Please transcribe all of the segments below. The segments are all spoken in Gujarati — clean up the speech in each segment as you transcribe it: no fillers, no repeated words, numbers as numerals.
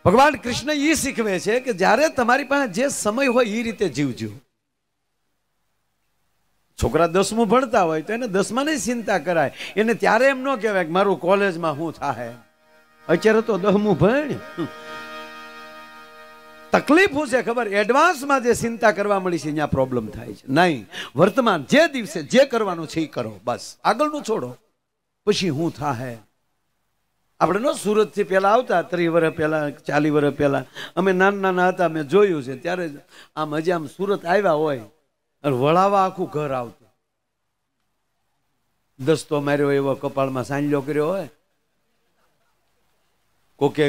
ભગવાન કૃષ્ણ એ શીખવે છે કે જ્યારે તમારી પાસે જે સમય હોય એ રીતે જીવજો. છોકરા 10મું ભણતા હોય તો એને 10માની ચિંતા કરાય, એને ત્યારે એમ ન કહેવાય કે મારું કોલેજમાં શું થાય. અત્યારે તો 10મું ભણ. તકલીફ શું છે ખબર? એડવાન્સમાં જે ચિંતા કરવા મળી છે ત્યાં પ્રોબ્લેમ થાય છે. નહીં, વર્તમાન જે દિવસે જે કરવાનું છે એ કરો, બસ આગળનું છોડો. પછી શું થાય? આપણે નો સુરતથી પહેલા આવતા 30 વર્ષ પહેલા 40 વર્ષ પહેલા અમે નાના હતા, મેં જોયું છે. ત્યારે આમ હજી આમ સુરત આવ્યા હોય અને વળાવા આખું ઘર આવતું. દસ્તો માર્યો એવો, કપાળમાં સાંજલો કર્યો હોય, કોકે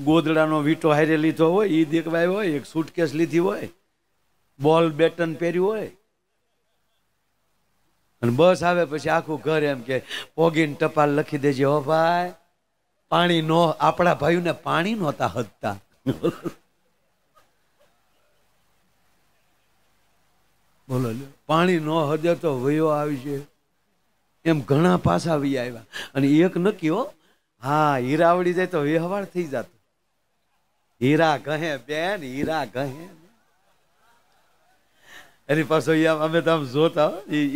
ગોદડાનો વીટો હારે લીધો હોય એ દેખવાય હોય, એક સુટકેસ લીધી હોય, બોલ બેટન પહેર્યું હોય, અને બસ આવે પછી આખું ઘર એમ કે પોગીને ટપાલ લખી દેજે હો ભાઈ. પાણી નો, આપણા ભાઈઓને પાણી નહોતા હદતા. બોલો, પાણી નો હદે તો વયો આવી છે એમ ઘણા પાછા વી આવ્યા. અને એક નક્કી હો, હા, હીરા આવડી જાય તો વ્યવહાર થઈ જતો. હીરા કહે બેન, હીરા કહે. એની પાછો અમે તો આમ જોતા,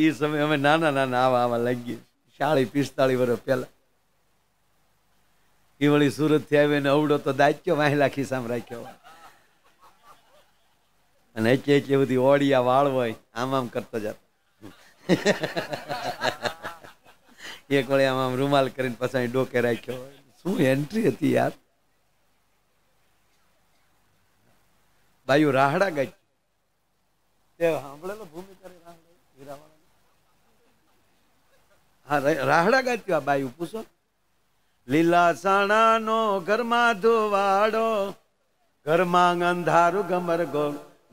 એ સમય અમે નાના આવા લાગીએ 40-45 વર્ષ પહેલા. એ વળી સુરત થી આવીને અવડો તો દાચ્યો વાહેલા ખિસ્સામાં રાખ્યો, અને એટલે બધી ઓડિયા વાળ હોય આમ કરતો જતો. એક વળી આમ રૂમાલ કરીને પછી ડોકે રાખ્યો હોય. શું એન્ટ્રી હતી યાર! બાયુ રાહડા ગાય સાંભળેલો ભૂમિ કરે રાહડા ગાત્યો આ બાયુ. પૂછો, લીલા સાણા નો ઘરમાં ધોવાડો, ઘરમાં અંધારું ગમર ગો,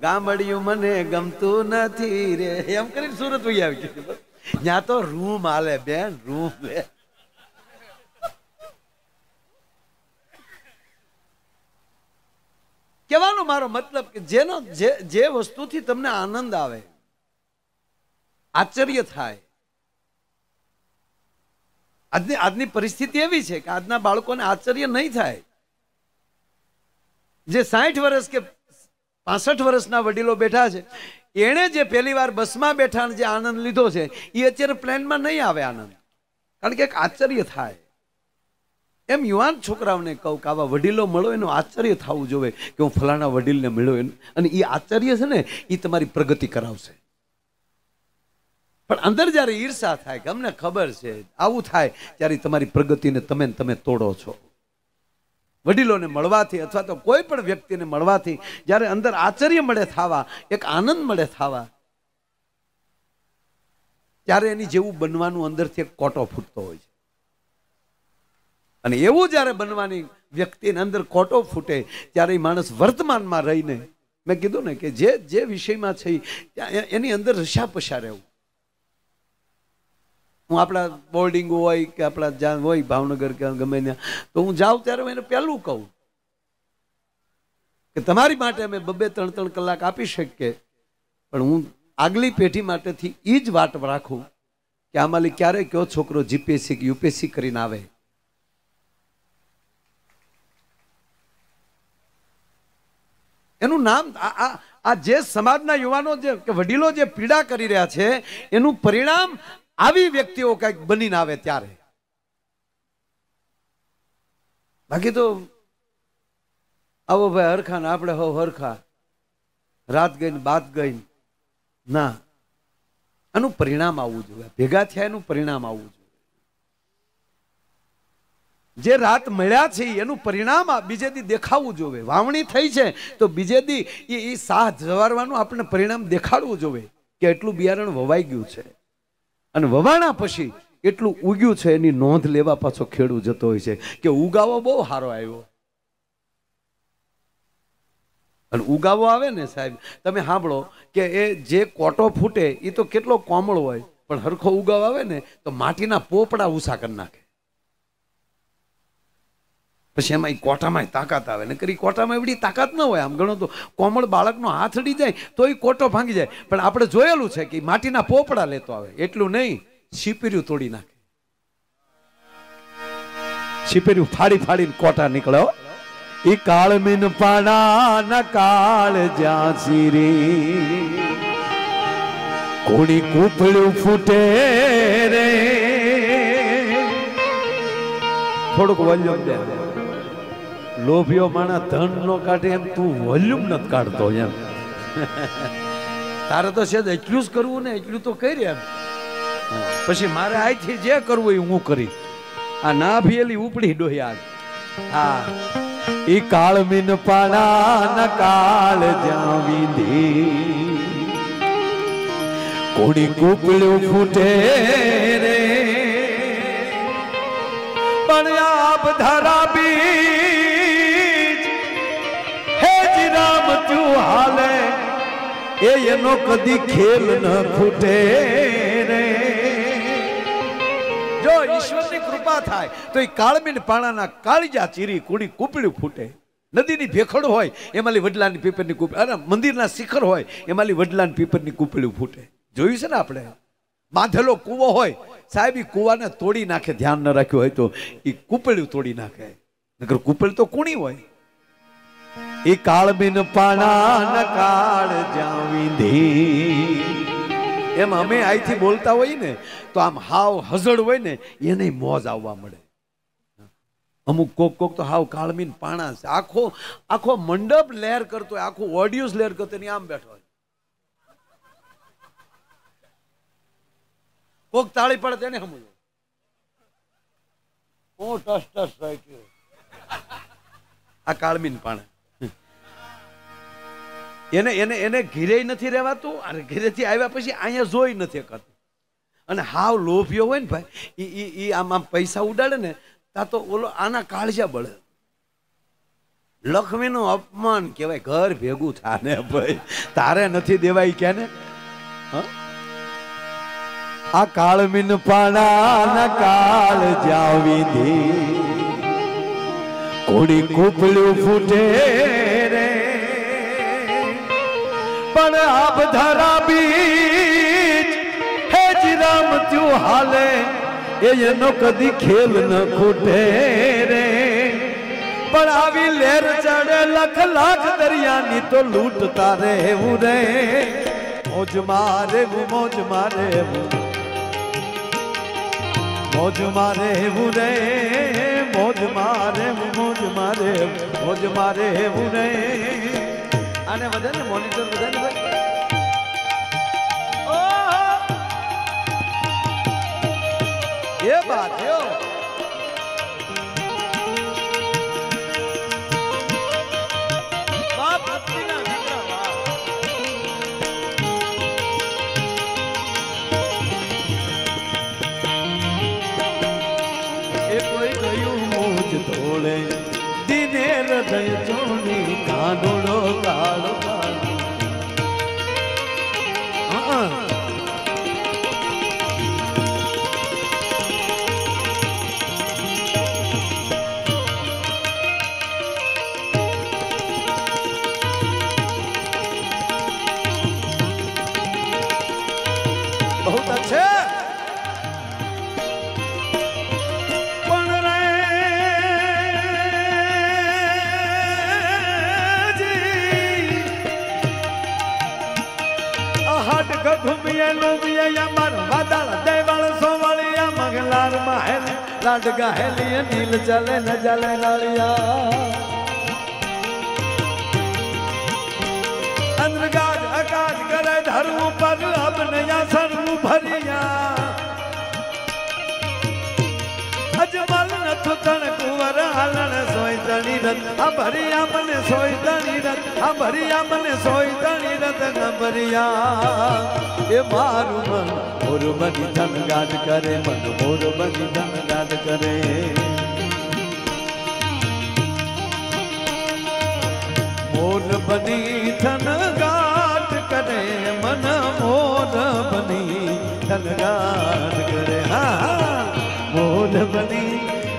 ગામડિયું મને ગમતું નથી રે, એમ કરીને સુરત વહી આવી ગયું. ત્યાં તો રૂમ હાલે બેન, રૂમ. કહેવાનો મારો મતલબ કે જેનો જે વસ્તુથી તમને આનંદ આવે, આશ્ચર્ય થાય. આજની પરિસ્થિતિ એવી છે કે આજના બાળકોને આશ્ચર્ય નહીં થાય. જે 60 વર્ષ કે 65 વર્ષના વડીલો બેઠા છે, એણે જે પહેલી વાર બસમાં બેઠા જે આનંદ લીધો છે એ અત્યારે પ્લેનમાં નહીં આવે આનંદ. કારણ કે એક આશ્ચર્ય થાય. એમ યુવાન છોકરાઓને કહું કે આવા વડીલો મળો, એનું આશ્ચર્ય થવું જોઈએ કે હું ફલાણા વડીલને મળ્યો. અને એ આશ્ચર્ય છે ને, એ તમારી પ્રગતિ કરાવશે. પણ અંદર જયારે ઈર્ષા થાય કે અમને ખબર છે આવું થાય, ત્યારે તમારી પ્રગતિને તમે તોડો છો. વડીલોને મળવાથી અથવા તો કોઈ પણ વ્યક્તિને મળવાથી જ્યારે અંદર આશ્ચર્ય મળે થવા, એક આનંદ મળે થવા, ત્યારે એની જેવું બનવાનું અંદરથી એક કોટો ફૂટતો હોય છે. અને એવું જ્યારે બનવાની વ્યક્તિને અંદર કોટો ફૂટે ત્યારે એ માણસ વર્તમાનમાં રહીને, મેં કીધું ને કે જે વિષયમાં છે એની અંદર રસાપસા રહેવું. હું આપણા બોર્ડિંગ હોય કે આપણા જ્યાં હોય ભાવનગર કે ગમે ત્યાં, તો હું જાઉં ત્યારે હું એને પહેલું કહું કે તમારી માટે અમે 2-3 કલાક આપી શકીએ, પણ હું આગલી પેઢી માટેથી એ જ વાટ રાખું કે આમાં ક્યારે કયો છોકરો જીપીએસસી કે યુપીએસસી કરીને આવે. એનું નામ આ જે સમાજના યુવાનો જે વડીલો જે પીડા કરી રહ્યા છે એનું પરિણામ આવી વ્યક્તિઓ કઈક બનીને આવે ત્યારે. બાકી તો આવો ભાઈ હરખા ને આપણે હો હરખા, રાત ગઈ ને બાત ગઈ ના. આનું પરિણામ આવવું જોઈએ, ભેગા થયા એનું પરિણામ આવવું જોઈએ. જે રાત મળ્યા છે એનું પરિણામ બીજે દી દેખાવું જોઈએ. વાવણી થઈ છે તો બીજે દી એ સાહ જવારવાનું આપણે પરિણામ દેખાડવું જોઈએ કે એટલું બિયારણ વવાઈ ગયું છે, અને વવાણા પછી એટલું ઉગ્યું છે એની નોંધ લેવા પાછો ખેડૂત જતો હોય છે કે ઉગાવો બહુ સારો આવ્યો. અને ઉગાવો આવે ને સાહેબ, તમે સાંભળો કે એ જે કોટો ફૂટે એ તો કેટલો કોમળ હોય, પણ હરખો ઉગાવ આવે ને તો માટીના પોપડા ઊંચા કરી નાખે. પછી એમાં કોટામાં તાકાત આવે ને, કરી કોટામાં એવડી તાકાત ન હોય. આમ ગણો તો કોમળ બાળકનો હાથ અડી જાય તો એ કોટો ભાંગી જાય, પણ આપણે જોયેલું છે કે માટીના પોપડા લેતો આવે. એટલું નહીં, છીપર્યું તોડી નાખે, છીપર્યું ફાડીને કોટા નીકળ્યો. ઈ કાળમીન પાણા ના કાળ જ્યાં રે કોણી કૂપળું ફૂટે રે. થોડુંક વોલ્યુમ દે. લોભિયો માણા ધન નો કાઢે એમ તું વોલ્યુમ નથી કાઢતો એમ. તારે તો છે એટલું જ કરવું ને, એટલું તો કરી એમ. પછી મારે આથી જે કરવું એ હું કરી. આ ના ભીએલી ઉપડી ડોહ્યા. હા ઈ કાળમીન પાણા ના કાળ જ્યાં વિંધી કોણી કૂપળું ફૂટે રે પણ આપ ધારા બીજ હે જી રામ તું હાલે એ એનો કદી ખેલ ન ખૂટે રે. જો ઈશ્વરની કૃપા થાય તો એ કાળમીન પાણાના કાળજા ચીરી કુડી કૂપળું ફૂટે. નદીની ભેખડ હોય એમાંલી વડલાની પીપરની કૂપળી, અરે મંદિરના શિખર હોય એમાંલી વડલાની પીપરની કૂપળું ફૂટે. જોયું છે ને આપણે. બાંધેલો કૂવો હોય સાહેબ, એ કૂવાને તોડી નાખે, ધ્યાન ન રાખ્યું હોય તો એ કૂપળું તોડી નાખે. નકર કૂપળ તો કુણી હોય. એ કાળમીન પાણા કાળ જ્યાં વિંધી એમ અમે અહીંથી બોલતા હોય ને તો આમ હાવ હઝળ હોય ને એને મોજ આવવા મળે. અમુક કોક કોક તો હાવ કાળમીન પાણા છે. આખો આખો મંડપ લહેર કરતો હોય, આખું ઓડિયોસ લહેર કરતો હોય, આમ બેઠો હોય. કોક તાળી પડે તેને સમજો. ઓ ટસ ટસ રાખ્યો. આ કાળમીન પાણા એને એને એને ઘીરે નથી રહેવાતું. અને ઘીરેથી આવ્યા પછી અહીંયા જોઈ નથી કરતું. અને હાવ લોભ્યો હોય ને ભાઈ, ઈ આમ આમ પૈસા ઉડાડે ને તા તો ઓલો આના કાળજા બળે. લક્ષ્મીનું અપમાન કહેવાય. ઘર ભેગું થાને ભાઈ, તારે નથી દેવાય કે ને. આ કાળમીન પાણા કાળ જ્યાં વિંધી કોડી કૂપળું ફૂટે રે પણ આપ ધારા બીજ હે જી રામ તું હાલે એનો કદી ખેલ ન ખૂટે રે. પણ આવી લહેર ચડે લખ લાખ દરિયાની તો લૂંટતા રહેવું રે. મોજ મારે મોજ મારે મોજ મારે રે મોજ મારે મોજ મારે મોજ મારે રે. આને વધે ને મોનિટર વધે ને ભાઈ. ये बात है. बाप भक्ति ना दिखा वाह. ए कोई गયું મોજ તોડે દિને હૃદય ચોની કાનોડો કાળો કાળો. बहुत अच्छे. पण रे जी हाट घुमिए लोबिए अमर वादळ देवळ सोवळिया मंगलार महल लाड गहेलिए नील चले न जले नालिया. अंधगाज आकाश करे धर्म पर अपनया सर्व भरिया. अजमल नथु तण कुंवर हालण सोई तणी रत आ भरिया मने सोई तणी रत आ भरिया मने सोई तणी रत न भरिया. ए मारू मन मोर बनी धन गाड करे मन मोर बनी धन गाड करे. मोर बनी धन गाड करे मन मोर बनी धन गाड करे. हाँ मोर बनी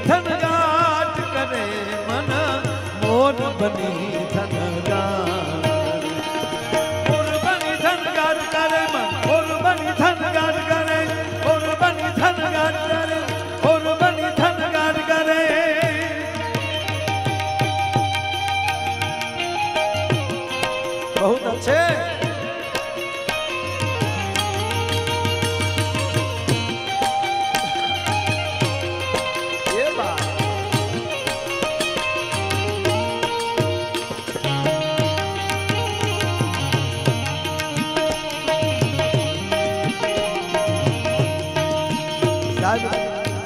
धन गाड करे मन मोर बनी धन गाड. मोर बनी धन गाड करे मन मोर बनी धन गाड करे. मोर बनी धन गाड करे मोर बनी धन गाड करे. बहुत अच्छे। ये बात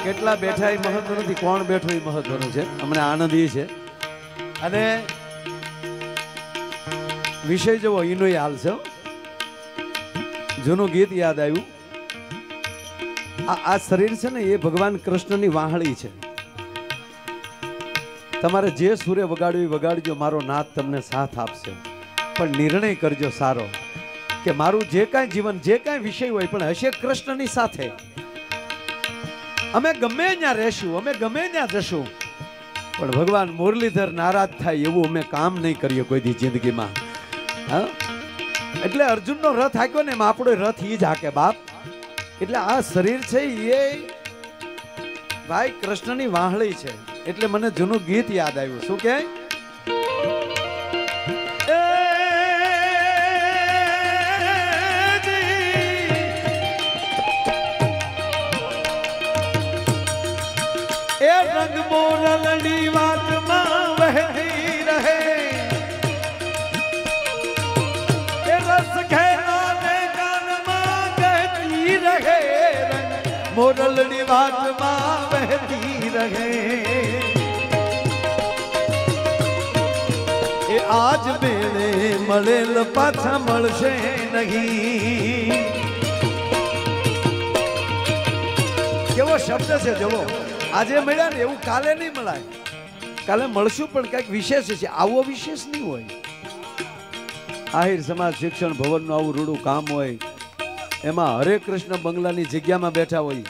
કેટલા બેઠા એ મહત્વ નથી, કોણ બેઠો એ મહત્વનું છે. અમને આનંદ એ છે. અને વિષય જેવો એનો હાલ છે. જૂનું ગીત યાદ આવ્યું. આ શરીર છે ને એ ભગવાન કૃષ્ણની વાહળી છે. તમારે જે સૂર્ય વગાડવી વગાડજો, મારો નાથ તમને સાથ આપશે. પણ નિર્ણય કરજો સારો કે મારું જે કાંઈ જીવન, જે કાંઈ વિષય હોય પણ હશે કૃષ્ણની સાથે. અમે ગમે ત્યાં રહેશું, અમે ગમે ત્યાં જશું, પણ ભગવાન મુરલીધર નારાજ થાય એવું અમે કામ નહીં કરીએ કોઈ દી જિંદગીમાં. હા, એટલે અર્જુનનો રથ હાક્યો ને એમ આપણો રથ ઈ જ હાકે બાપ. એટલે આ શરીર છે એ ભાઈ કૃષ્ણની વાહળી છે. એટલે મને જૂનું ગીત યાદ આવ્યું. શું કે એ રંગ મોરલની વાતમાં વહેતી રહે, એ રસ ઘેરાને કાનમાં કહેતી રહે. રંગ મોરલની વાતમાં વહેતી રહે. એ આજ બેળે મળેલ પાછા મળશે નહીં. કેવો શબ્દ છે જવો. આજે મળ્યા ને એવું કાલે નહીં મળાય. કાલે મળશું પણ કઈક વિશેષ છે. આવો વિશેષ નહીં હોય. આહિર સમાજ શિક્ષણ ભવનનું આવું રૂડું કામ હોય, એમાં હરે કૃષ્ણ બંગલાની જગ્યામાં બેઠા હોય,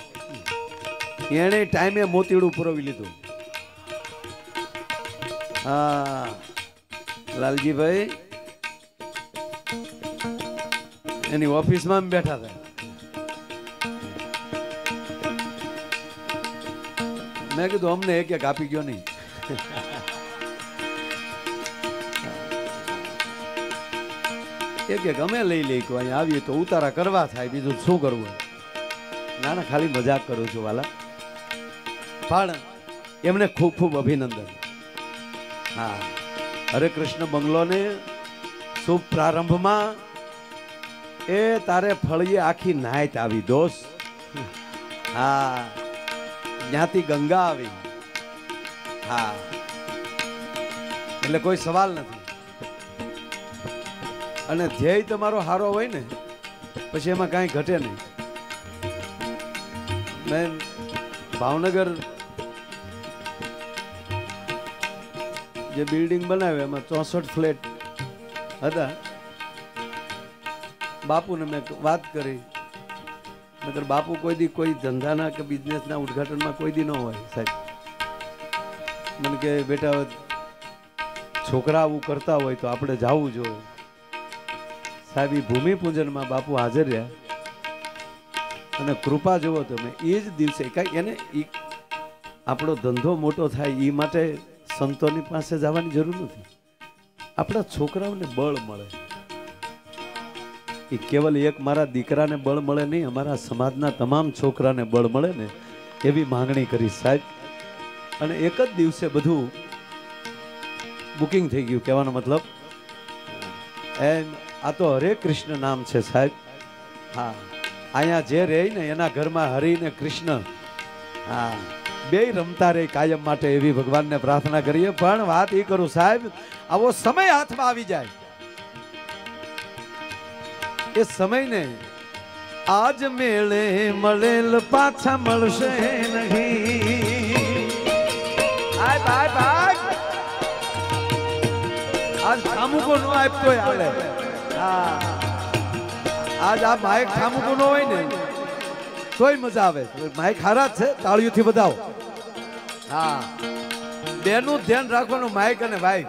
એને ટાઈમે મોતીડું પુરવી લીધું. હા લાલજીભાઈ એની ઓફિસમાં બેઠા હતા. મેં કીધું અમને એક આપી ગયો નહીં. એક અમે લઈ લઈ કહો અહીંયા આવીએ તો ઉતારા કરવા થાય, બીજું શું કરવું. ના ના ખાલી મજાક કરું છું વાલા. પણ એમને ખૂબ ખૂબ અભિનંદન. હા, હરે કૃષ્ણ બંગલોને શુભ પ્રારંભમાં એ તારે ફળીએ આખી નાયત આવી દોસ્ત. હા, જ્યાંથી ગંગા આવી. હા, એટલે કોઈ સવાલ નથી. અને ધ્યેય તમારો હારો હોય ને પછી એમાં કાંઈ ઘટે નહીં. મેં ભાવનગર જે બિલ્ડિંગ બનાવ્યું એમાં 64 ફ્લેટ હતા. બાપુને મેં વાત કરી. મતલબ બાપુ કોઈ દી કોઈ ધંધાના કે બિઝનેસના ઉદ્ઘાટનમાં કોઈ દી ન હોય સાહેબ. મને કે બેટા છોકરા આવું કરતા હોય તો આપણે જવું જોઈએ. સાહેબ એ ભૂમિપૂજનમાં બાપુ હાજર રહ્યા અને કૃપા જોવો તમે એ જ દિવસે કાંઈ એને આપણો ધંધો મોટો થાય એ માટે સંતોની પાસે જવાની જરૂર નથી. આપણા છોકરાઓને બળ મળે. એ કેવલ એક મારા દીકરાને બળ મળે નહીં, અમારા સમાજના તમામ છોકરાને બળ મળે ને એવી માંગણી કરી સાહેબ. અને એક જ દિવસે બધું બુકિંગ થઈ ગયું. કહેવાનો મતલબ એમ આ તો હરે કૃષ્ણ નામ છે સાહેબ. હા, અહીંયા જે રહે ને એના ઘરમાં હરિ ને કૃષ્ણ હા બે રમતા રહે કાયમ માટે એવી ભગવાનને પ્રાર્થના કરીએ. પણ વાત એ કરું સાહેબ, આવો સમય હાથમાં આવી જાય એ સમયને આજ મેળે મળેલ પાછા મળશે નહીં. આજ ઠામુકો નો આપતો હાલે. આજ આ માઇક ઠામુકો નો હોય ને તોય મજા આવે. માઇક હારા છે, તાળીઓથી બધાવો. હા, બેનું ધ્યાન રાખવાનું માઇક અને ભાઈ.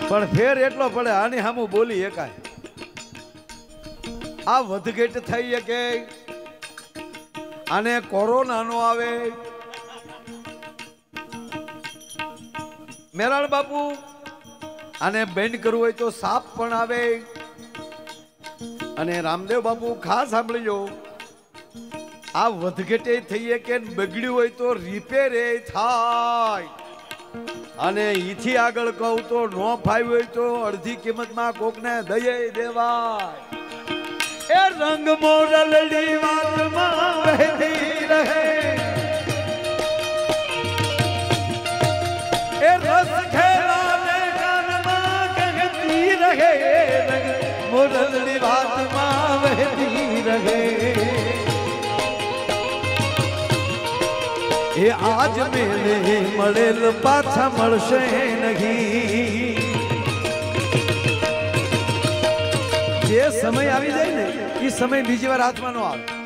પણ ફેર એટલો પડે આની સામું બોલી એકાય. આ વધઘેટ થઈ કે આને કોરોના નો આવે. મેરાળ બાપુ આને બેન્ડ કરવું હોય તો સાપ પણ આવે. અને રામદેવ બાપુ ખાસ સાંભળજો, આ વધઘટે થઈએ કે બગડ્યું હોય તો રિપેર થાય. અને ઈથી આગળ કહું તો નો ફાવ્યું હોય તો અડધી કિંમતમાં કોકને દઈએ દેવાય. એ રંગ મોરલડી વાતમાં વહેતી રહે, એ રસ ખેલાને કાનમાં કહેતી રહે. રંગ મોરલડી વાતમાં વહેતી રહે. એ આજ મેલે મળેલ પાછા મળશે નહીં. જે સમય આવી જાય ને એ સમય બીજી વાર હાથમાં ન આવે.